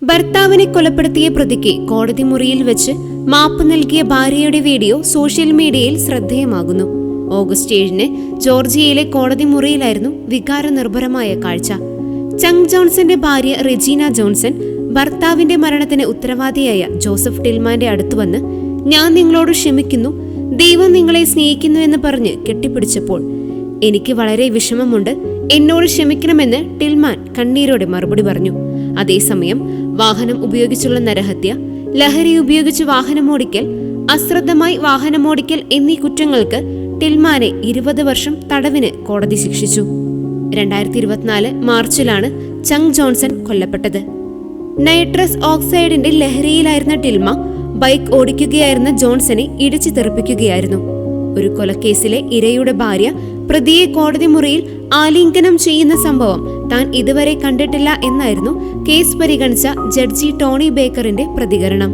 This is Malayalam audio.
ഭർത്താവിനെ കൊലപ്പെടുത്തിയ പ്രതിക്ക് കോടതി മുറിയിൽ വെച്ച് മാപ്പ് നൽകിയ ഭാര്യയുടെ വീഡിയോ സോഷ്യൽ മീഡിയയിൽ ശ്രദ്ധേയമാകുന്നു. ഓഗസ്റ്റ് 7-ന് ജോർജിയയിലെ കോടതി മുറിയിലായിരുന്നു വികാരനിർഭരമായ കാഴ്ച. ചങ് ജോൺസന്റെ ഭാര്യ റെജീന ജോൺസൺ ഭർത്താവിന്റെ മരണത്തിന് ഉത്തരവാദിയായ ജോസഫ് ടിൽമാന്റെ അടുത്തുവന്ന് "ഞാൻ നിങ്ങളോട് ക്ഷമിക്കുന്നു, ദൈവം നിങ്ങളെ സ്നേഹിക്കുന്നു" എന്ന് പറഞ്ഞ് കെട്ടിപ്പിടിച്ചപ്പോൾ "എനിക്ക് വളരെ വിഷമമുണ്ട്, എന്നോട് ക്ഷമിക്കണമെന്ന്" ടിൽമാൻ കണ്ണീരോടെ മറുപടി പറഞ്ഞു. അതേസമയം വാഹനം ഉപയോഗിച്ചുള്ള നരഹത്യ, ലഹരി ഉപയോഗിച്ച് വാഹനമോടിക്കൽ, അശ്രദ്ധമായി വാഹനമോടിക്കൽ എന്നീ കുറ്റങ്ങൾക്ക് ടിൽമാനെ 20 വർഷം തടവിന് കോടതി ശിക്ഷിച്ചു. 2024 മാർച്ചിലാണ് ചങ് ജോൺസൺ കൊല്ലപ്പെട്ടത്. നൈട്രസ് ഓക്സൈഡിന്റെ ലഹരിയിലായിരുന്ന ടിൽമ ബൈക്ക് ഓടിക്കുകയായിരുന്ന ജോൺസനെ ഇടിച്ചു തെറിപ്പിക്കുകയായിരുന്നു. ഒരു കൊലക്കേസിലെ ഇരയുടെ ഭാര്യ പ്രതിയെ കോടതി മുറിയിൽ ആലിംഗനം ചെയ്യുന്ന സംഭവം താൻ ഇതുവരെ കണ്ടിട്ടില്ല എന്നായിരുന്നു കേസ് പരിഗണിച്ച ജഡ്ജി ടോണി ബേക്കറിന്റെ പ്രതികരണം.